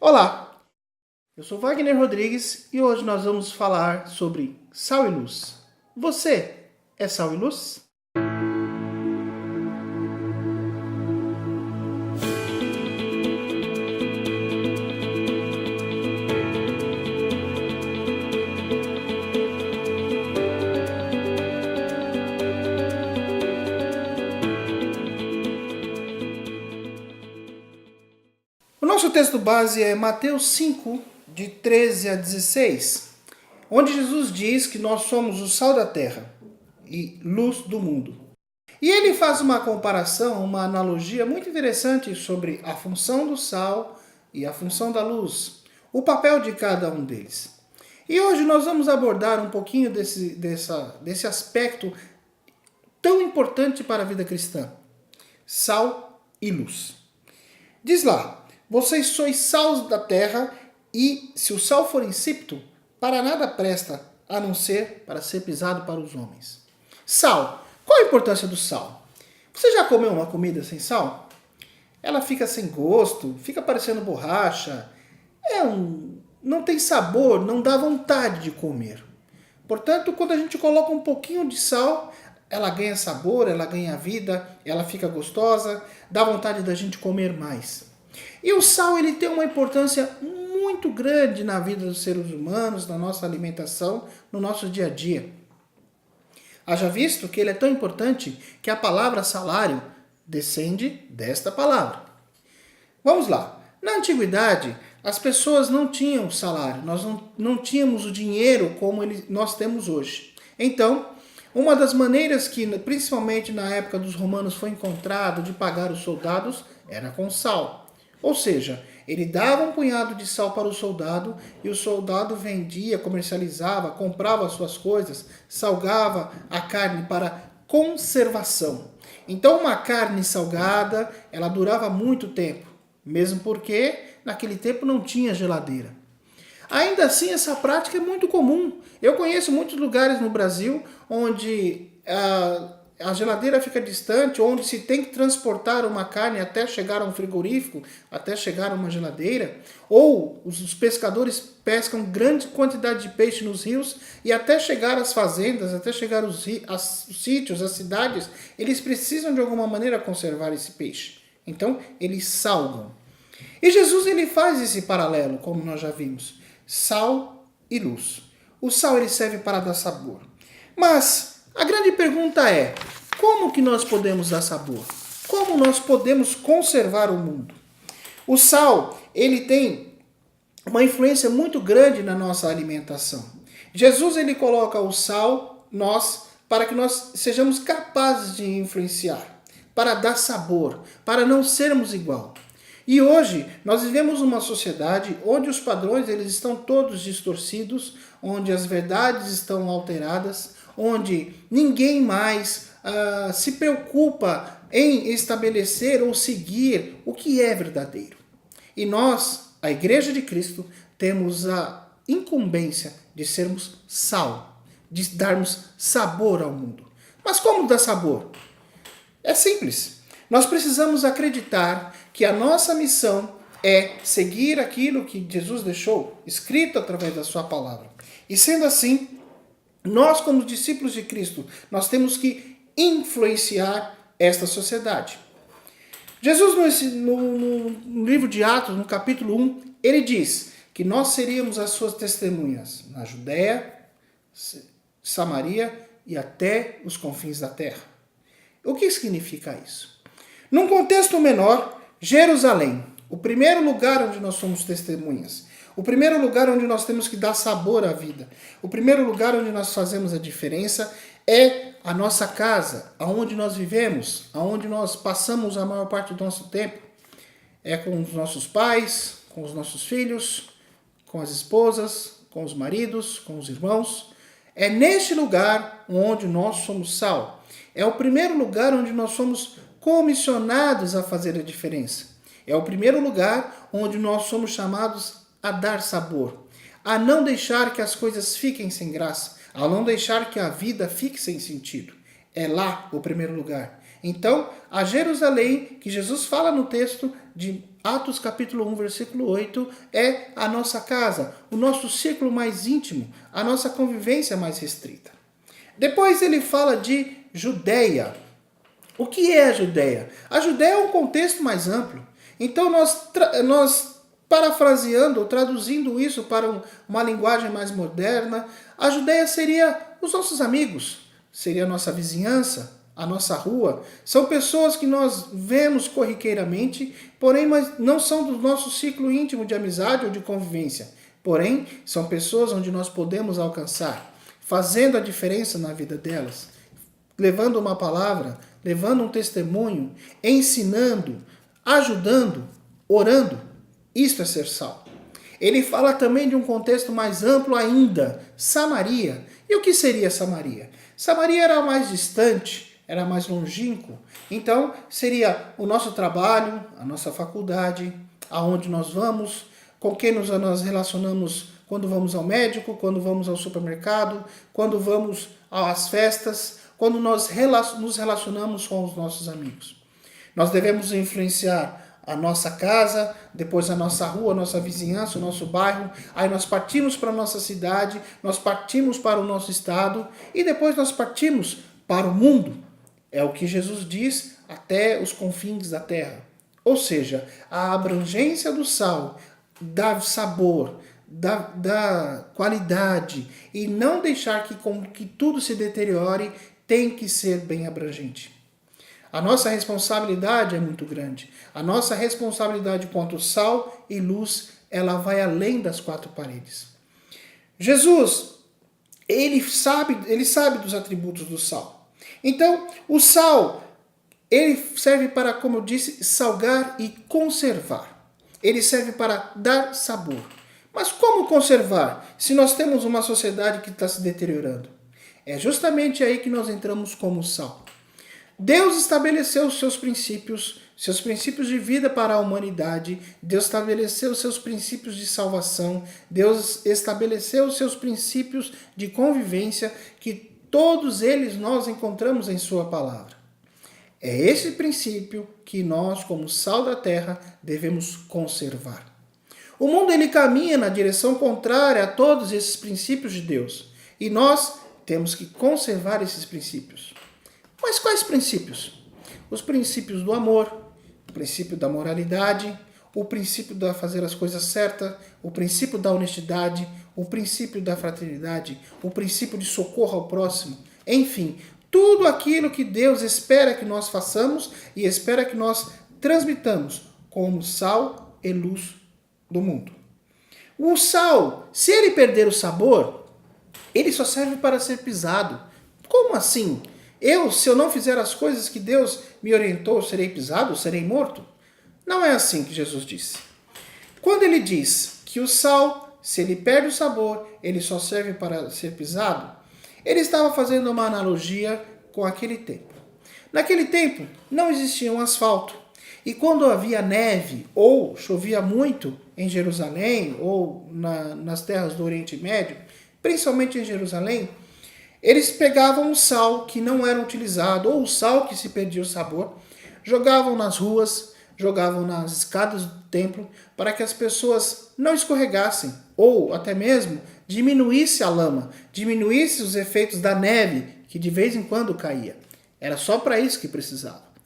Olá, eu sou Wagner Rodrigues e hoje nós vamos falar sobre sal e luz. Você é sal e luz? O nosso texto base é Mateus 5, de 13 a 16, onde Jesus diz que nós somos o sal da terra e luz do mundo. E ele faz uma comparação, uma analogia muito interessante sobre a função do sal e a função da luz, o papel de cada um deles. E hoje nós vamos abordar um pouquinho desse aspecto tão importante para a vida cristã: sal e luz. Diz lá: vocês sois sal da terra, e se o sal for insípido, para nada presta, a não ser para ser pisado para os homens. Sal. Qual a importância do sal? Você já comeu uma comida sem sal? Ela fica sem gosto, fica parecendo borracha, não tem sabor, não dá vontade de comer. Portanto, quando a gente coloca um pouquinho de sal, ela ganha sabor, ela ganha vida, ela fica gostosa, dá vontade da gente comer mais. E o sal ele tem uma importância muito grande na vida dos seres humanos, na nossa alimentação, no nosso dia a dia. Haja visto que ele é tão importante que a palavra salário descende desta palavra. Vamos lá. Na antiguidade, as pessoas não tinham salário, nós não tínhamos o dinheiro como nós temos hoje. Então, uma das maneiras que, principalmente na época dos romanos, foi encontrado de pagar os soldados era com sal. Ou seja, ele dava um punhado de sal para o soldado e o soldado vendia, comercializava, comprava as suas coisas, salgava a carne para conservação. Então uma carne salgada, ela durava muito tempo, mesmo porque naquele tempo não tinha geladeira. Ainda assim, essa prática é muito comum. Eu conheço muitos lugares no Brasil onde a geladeira fica distante, onde se tem que transportar uma carne até chegar a um frigorífico, até chegar a uma geladeira, ou os pescadores pescam grande quantidade de peixe nos rios e até chegar às fazendas, até chegar aos sítios, às cidades, eles precisam de alguma maneira conservar esse peixe. Então, eles salgam. E Jesus ele faz esse paralelo, como nós já vimos, sal e luz. O sal ele serve para dar sabor. Mas a grande pergunta é: como que nós podemos dar sabor? Como nós podemos conservar o mundo? O sal, ele tem uma influência muito grande na nossa alimentação. Jesus, ele coloca o sal, para que nós sejamos capazes de influenciar, para dar sabor, para não sermos igual. E hoje nós vivemos uma sociedade onde os padrões eles estão todos distorcidos, onde as verdades estão alteradas, onde ninguém mais se preocupa em estabelecer ou seguir o que é verdadeiro. E nós, a Igreja de Cristo, temos a incumbência de sermos sal, de darmos sabor ao mundo. Mas como dar sabor? É simples. Nós precisamos acreditar que a nossa missão é seguir aquilo que Jesus deixou escrito através da sua palavra. E sendo assim, nós como discípulos de Cristo, nós temos que influenciar esta sociedade. Jesus no livro de Atos, no capítulo 1, ele diz que nós seríamos as suas testemunhas na Judéia, Samaria e até os confins da terra. O que significa isso? Num contexto menor, Jerusalém, o primeiro lugar onde nós somos testemunhas, o primeiro lugar onde nós temos que dar sabor à vida, o primeiro lugar onde nós fazemos a diferença é a nossa casa, aonde nós vivemos, aonde nós passamos a maior parte do nosso tempo. É com os nossos pais, com os nossos filhos, com as esposas, com os maridos, com os irmãos. É neste lugar onde nós somos sal. É o primeiro lugar onde nós somos comissionados a fazer a diferença. É o primeiro lugar onde nós somos chamados a dar sabor, a não deixar que as coisas fiquem sem graça, a não deixar que a vida fique sem sentido. É lá o primeiro lugar. Então, a Jerusalém, que Jesus fala no texto de Atos capítulo 1, versículo 8, é a nossa casa, o nosso círculo mais íntimo, a nossa convivência mais restrita. Depois ele fala de Judeia. O que é a Judeia? A Judeia é um contexto mais amplo. Então nós parafraseando ou traduzindo isso para uma linguagem mais moderna, a Judeia seria os nossos amigos, seria a nossa vizinhança, a nossa rua. São pessoas que nós vemos corriqueiramente, porém mas não são do nosso ciclo íntimo de amizade ou de convivência. Porém, são pessoas onde nós podemos alcançar, fazendo a diferença na vida delas, levando uma palavra, levando um testemunho, ensinando, ajudando, orando. Isto é ser sal. Ele fala também de um contexto mais amplo ainda, Samaria. E o que seria Samaria? Samaria era mais distante, era mais longínquo. Então, seria o nosso trabalho, a nossa faculdade, aonde nós vamos, com quem nós relacionamos quando vamos ao médico, quando vamos ao supermercado, quando vamos às festas, quando nós nos relacionamos com os nossos amigos. Nós devemos influenciar a nossa casa, depois a nossa rua, a nossa vizinhança, o nosso bairro, aí nós partimos para a nossa cidade, nós partimos para o nosso estado e depois nós partimos para o mundo. É o que Jesus diz, até os confins da terra. Ou seja, a abrangência do sal dá sabor, da qualidade e não deixar que tudo se deteriore tem que ser bem abrangente. A nossa responsabilidade é muito grande. A nossa responsabilidade quanto sal e luz, ela vai além das quatro paredes. Jesus, ele sabe dos atributos do sal. Então, o sal, ele serve para, como eu disse, salgar e conservar. Ele serve para dar sabor. Mas como conservar se nós temos uma sociedade que está se deteriorando? É justamente aí que nós entramos como sal. Deus estabeleceu os seus princípios de vida para a humanidade. Deus estabeleceu os seus princípios de salvação. Deus estabeleceu os seus princípios de convivência, que todos eles nós encontramos em sua palavra. É esse princípio que nós, como sal da terra, devemos conservar. O mundo ele caminha na direção contrária a todos esses princípios de Deus. E nós temos que conservar esses princípios. Mas quais princípios? Os princípios do amor, o princípio da moralidade, o princípio de fazer as coisas certas, o princípio da honestidade, o princípio da fraternidade, o princípio de socorro ao próximo. Enfim, tudo aquilo que Deus espera que nós façamos e espera que nós transmitamos como sal e luz do mundo. O sal, se ele perder o sabor, ele só serve para ser pisado. Como assim? Se eu não fizer as coisas que Deus me orientou, serei pisado, serei morto? Não é assim que Jesus disse. Quando ele diz que o sal, se ele perde o sabor, ele só serve para ser pisado, ele estava fazendo uma analogia com aquele tempo. Naquele tempo, não existia um asfalto. E quando havia neve ou chovia muito em Jerusalém ou nas terras do Oriente Médio, principalmente em Jerusalém, eles pegavam o sal que não era utilizado, ou o sal que se perdia o sabor, jogavam nas ruas, jogavam nas escadas do templo, para que as pessoas não escorregassem, ou até mesmo diminuísse a lama, diminuísse os efeitos da neve, que de vez em quando caía. Era só para isso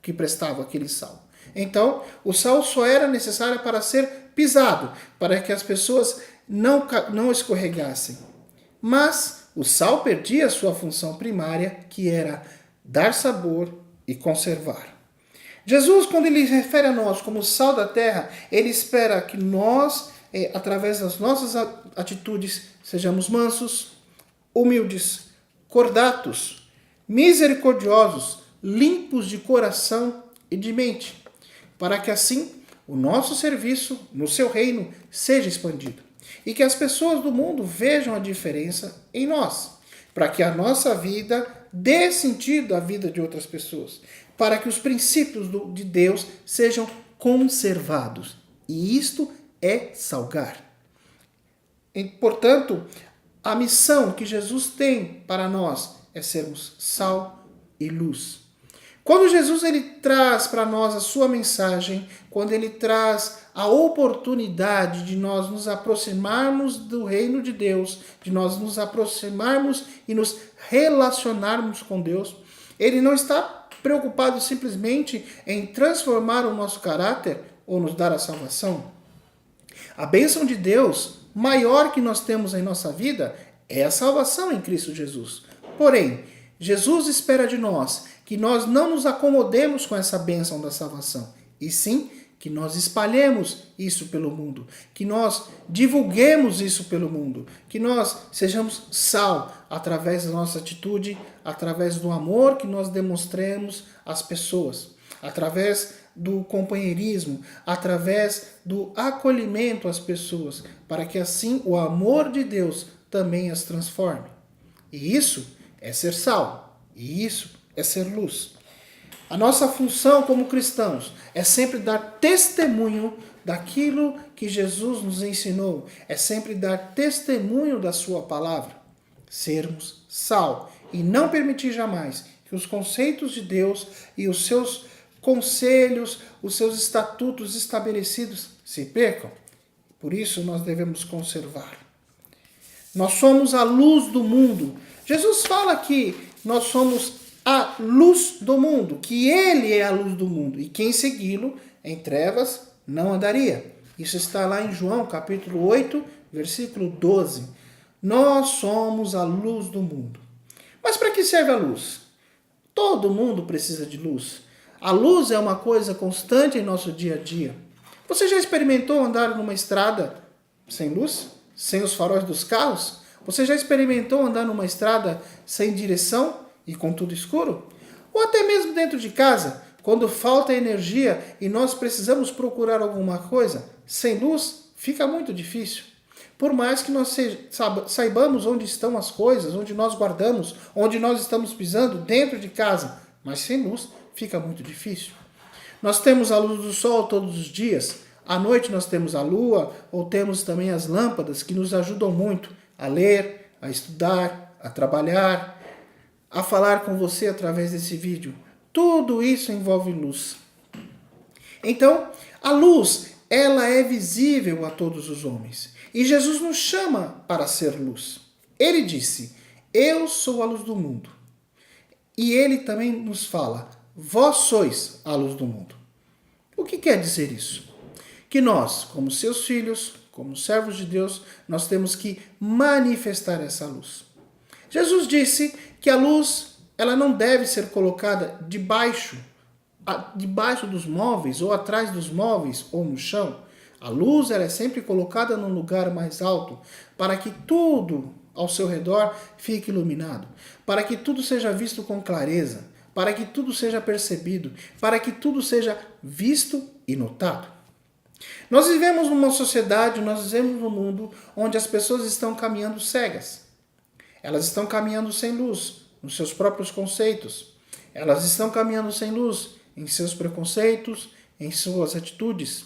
que prestava aquele sal. Então, o sal só era necessário para ser pisado, para que as pessoas não escorregassem. Mas o sal perdia a sua função primária, que era dar sabor e conservar. Jesus, quando ele se refere a nós como sal da terra, ele espera que nós, através das nossas atitudes, sejamos mansos, humildes, cordatos, misericordiosos, limpos de coração e de mente, para que assim o nosso serviço no seu reino seja expandido. E que as pessoas do mundo vejam a diferença em nós, para que a nossa vida dê sentido à vida de outras pessoas, para que os princípios de Deus sejam conservados. E isto é salgar. E, portanto, a missão que Jesus tem para nós é sermos sal e luz. Quando Jesus ele traz para nós a sua mensagem, quando ele traz a oportunidade de nós nos aproximarmos do reino de Deus, de nós nos aproximarmos e nos relacionarmos com Deus, ele não está preocupado simplesmente em transformar o nosso caráter ou nos dar a salvação. A bênção de Deus maior que nós temos em nossa vida é a salvação em Cristo Jesus. Porém, Jesus espera de nós que nós não nos acomodemos com essa bênção da salvação, e sim que nós espalhemos isso pelo mundo, que nós divulguemos isso pelo mundo, que nós sejamos sal através da nossa atitude, através do amor que nós demonstremos às pessoas, através do companheirismo, através do acolhimento às pessoas, para que assim o amor de Deus também as transforme. E isso é ser sal, e isso é ser luz. A nossa função como cristãos é sempre dar testemunho daquilo que Jesus nos ensinou, é sempre dar testemunho da sua palavra, sermos sal e não permitir jamais que os conceitos de Deus e os seus conselhos, os seus estatutos estabelecidos se percam. Por isso nós devemos conservar. Nós somos a luz do mundo. Jesus fala que nós somos a luz do mundo, que ele é a luz do mundo, e quem segui-lo em trevas não andaria. Isso está lá em João, capítulo 8, versículo 12. Nós somos a luz do mundo. Mas para que serve a luz? Todo mundo precisa de luz. A luz é uma coisa constante em nosso dia a dia. Você já experimentou andar numa estrada sem luz? Sem os faróis dos carros? Você já experimentou andar numa estrada sem direção e com tudo escuro? Ou até mesmo dentro de casa, quando falta energia e nós precisamos procurar alguma coisa, sem luz fica muito difícil. Por mais que nós saibamos onde estão as coisas, onde nós guardamos, onde nós estamos pisando dentro de casa, mas sem luz fica muito difícil. Nós temos a luz do sol todos os dias, à noite nós temos a lua, ou temos também as lâmpadas que nos ajudam muito a ler, a estudar, a trabalhar, a falar com você através desse vídeo. Tudo isso envolve luz. Então, a luz, ela é visível a todos os homens. E Jesus nos chama para ser luz. Ele disse, eu sou a luz do mundo. E ele também nos fala, vós sois a luz do mundo. O que quer dizer isso? Que nós, como seus filhos, como servos de Deus, nós temos que manifestar essa luz. Jesus disse que a luz ela não deve ser colocada debaixo dos móveis, ou atrás dos móveis, ou no chão. A luz ela é sempre colocada num lugar mais alto, para que tudo ao seu redor fique iluminado, para que tudo seja visto com clareza, para que tudo seja percebido, para que tudo seja visto e notado. Nós vivemos numa sociedade, nós vivemos num mundo onde as pessoas estão caminhando cegas. Elas estão caminhando sem luz nos seus próprios conceitos. Elas estão caminhando sem luz em seus preconceitos, em suas atitudes.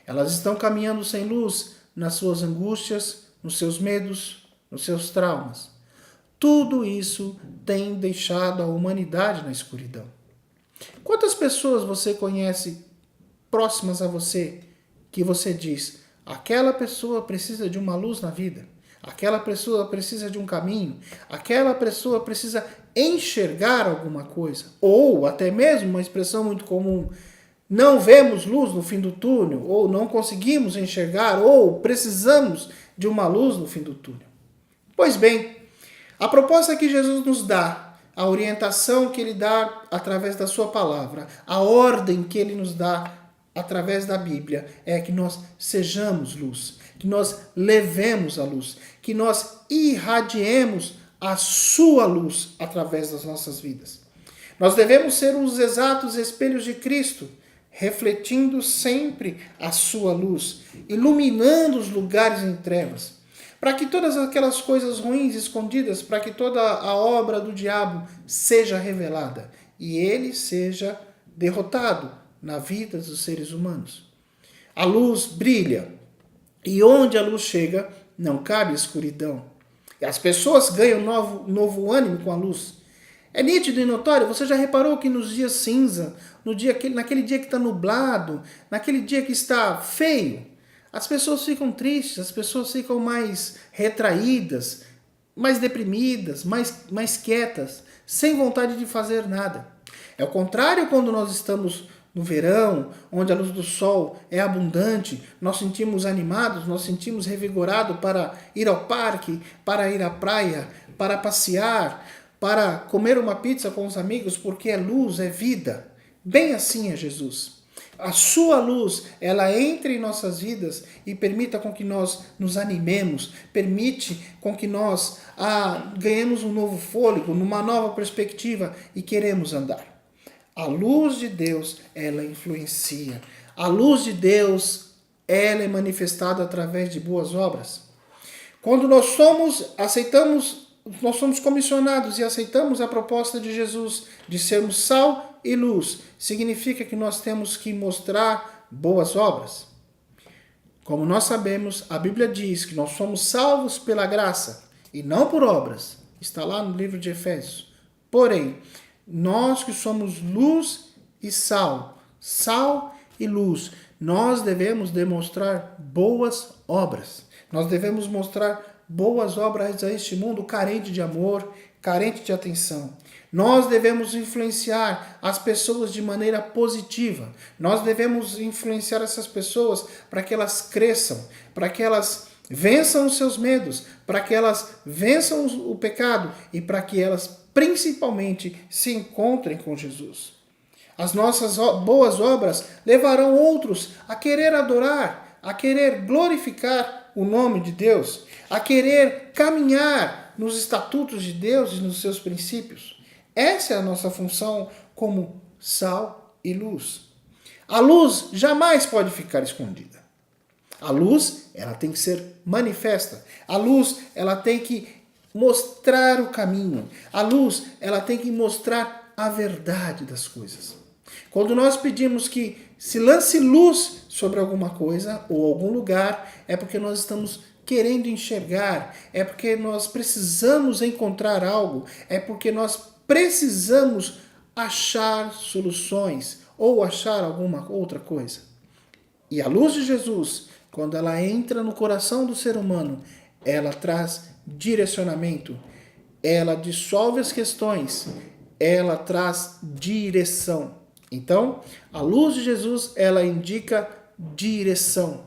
Elas estão caminhando sem luz nas suas angústias, nos seus medos, nos seus traumas. Tudo isso tem deixado a humanidade na escuridão. Quantas pessoas você conhece próximas a você que você diz, aquela pessoa precisa de uma luz na vida, aquela pessoa precisa de um caminho, aquela pessoa precisa enxergar alguma coisa, ou até mesmo uma expressão muito comum, não vemos luz no fim do túnel, ou não conseguimos enxergar, ou precisamos de uma luz no fim do túnel. Pois bem, a proposta que Jesus nos dá, a orientação que ele dá através da sua palavra, a ordem que ele nos dá através da Bíblia, é que nós sejamos luz, que nós levemos a luz, que nós irradiemos a sua luz através das nossas vidas. Nós devemos ser os exatos espelhos de Cristo, refletindo sempre a sua luz, iluminando os lugares em trevas, para que todas aquelas coisas ruins escondidas, para que toda a obra do diabo seja revelada e ele seja derrotado na vida dos seres humanos. A luz brilha e onde a luz chega não cabe escuridão. As pessoas ganham novo ânimo com a luz. É nítido e notório. Você já reparou que nos dias cinza, naquele dia que está nublado, naquele dia que está feio, as pessoas ficam tristes, as pessoas ficam mais retraídas, mais deprimidas, mais quietas, sem vontade de fazer nada. É o contrário quando nós estamos no verão, onde a luz do sol é abundante, nós sentimos animados, nós sentimos revigorados para ir ao parque, para ir à praia, para passear, para comer uma pizza com os amigos, porque é luz, é vida. Bem assim é Jesus. A sua luz, ela entra em nossas vidas e permita com que nós nos animemos, permite com que nós ganhemos um novo fôlego, numa nova perspectiva e queremos andar. A luz de Deus, ela influencia. A luz de Deus, ela é manifestada através de boas obras. Quando nós somos comissionados e aceitamos a proposta de Jesus de sermos sal e luz, significa que nós temos que mostrar boas obras. Como nós sabemos, a Bíblia diz que nós somos salvos pela graça e não por obras. Está lá no livro de Efésios. Porém, nós que somos luz e sal e luz, nós devemos demonstrar boas obras. Nós devemos mostrar boas obras a este mundo carente de amor, carente de atenção. Nós devemos influenciar as pessoas de maneira positiva. Nós devemos influenciar essas pessoas para que elas cresçam, para que elas vençam os seus medos, para que elas vençam o pecado e para que elas principalmente se encontrem com Jesus. As nossas boas obras levarão outros a querer adorar, a querer glorificar o nome de Deus, a querer caminhar nos estatutos de Deus e nos seus princípios. Essa é a nossa função como sal e luz. A luz jamais pode ficar escondida. A luz, ela tem que ser manifesta. A luz, ela tem que mostrar o caminho. A luz, ela tem que mostrar a verdade das coisas. Quando nós pedimos que se lance luz sobre alguma coisa ou algum lugar, é porque nós estamos querendo enxergar, é porque nós precisamos encontrar algo, é porque nós precisamos achar soluções ou achar alguma outra coisa. E a luz de Jesus, quando ela entra no coração do ser humano, ela traz direcionamento, ela dissolve as questões, ela traz direção. Então, a luz de Jesus, ela indica direção.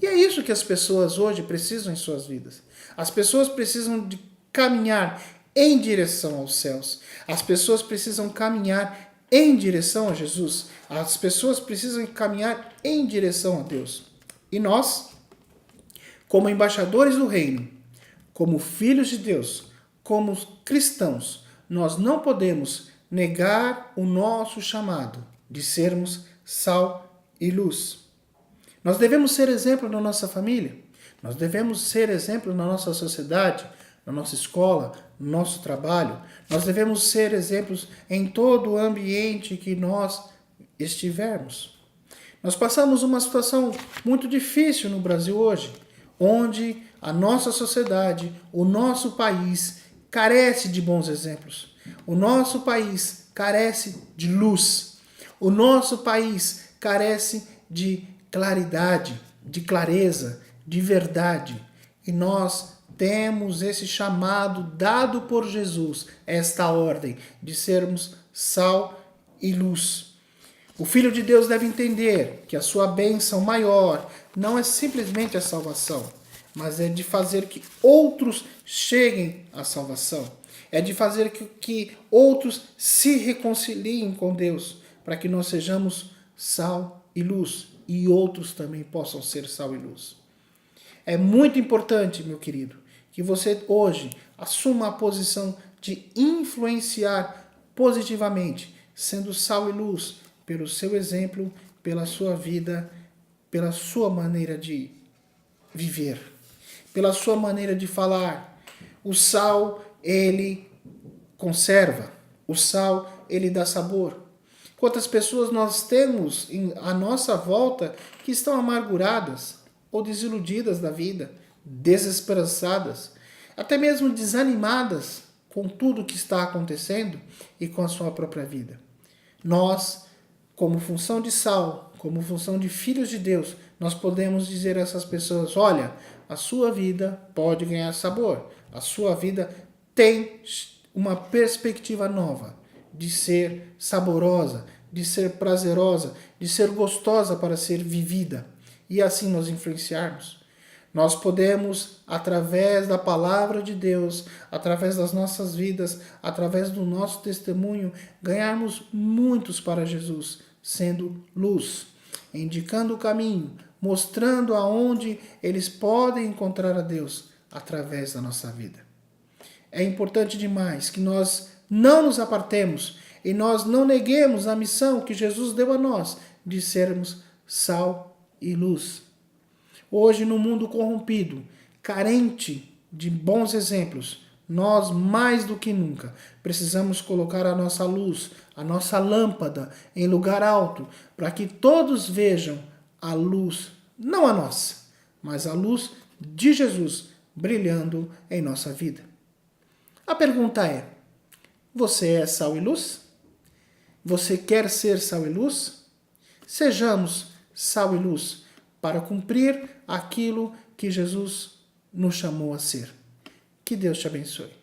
E é isso que as pessoas hoje precisam em suas vidas. As pessoas precisam de caminhar em direção aos céus. As pessoas precisam caminhar em direção a Jesus. As pessoas precisam caminhar em direção a Deus. E nós, como embaixadores do reino, como filhos de Deus, como cristãos, nós não podemos negar o nosso chamado de sermos sal e luz. Nós devemos ser exemplo na nossa família, nós devemos ser exemplo na nossa sociedade, na nossa escola, no nosso trabalho. Nós devemos ser exemplos em todo o ambiente que nós estivermos. Nós passamos uma situação muito difícil no Brasil hoje, onde a nossa sociedade, o nosso país carece de bons exemplos. O nosso país carece de luz. O nosso país carece de claridade, de clareza, de verdade. E nós temos esse chamado dado por Jesus, esta ordem de sermos sal e luz. O Filho de Deus deve entender que a sua bênção maior não é simplesmente a salvação, mas é de fazer que outros cheguem à salvação. É de fazer que outros se reconciliem com Deus, para que nós sejamos sal e luz, e outros também possam ser sal e luz. É muito importante, meu querido, que você hoje assuma a posição de influenciar positivamente, sendo sal e luz, pelo seu exemplo, pela sua vida, pela sua maneira de viver, pela sua maneira de falar. O sal, ele conserva. O sal, ele dá sabor. Quantas pessoas nós temos à nossa volta que estão amarguradas ou desiludidas da vida, desesperançadas, até mesmo desanimadas, com tudo que está acontecendo e com a sua própria vida. Nós, como função de sal, como função de filhos de Deus, nós podemos dizer a essas pessoas: olha, a sua vida pode ganhar sabor, a sua vida tem uma perspectiva nova de ser saborosa, de ser prazerosa, de ser gostosa para ser vivida, e assim nos influenciarmos. Nós podemos, através da palavra de Deus, através das nossas vidas, através do nosso testemunho, ganharmos muitos para Jesus, sendo luz, indicando o caminho, mostrando aonde eles podem encontrar a Deus através da nossa vida. É importante demais que nós não nos apartemos e nós não neguemos a missão que Jesus deu a nós de sermos sal e luz. Hoje, no mundo corrompido, carente de bons exemplos, nós, mais do que nunca, precisamos colocar a nossa luz, a nossa lâmpada em lugar alto, para que todos vejam a luz, não a nossa, mas a luz de Jesus brilhando em nossa vida. A pergunta é: você é sal e luz? Você quer ser sal e luz? Sejamos sal e luz para cumprir aquilo que Jesus nos chamou a ser. Que Deus te abençoe.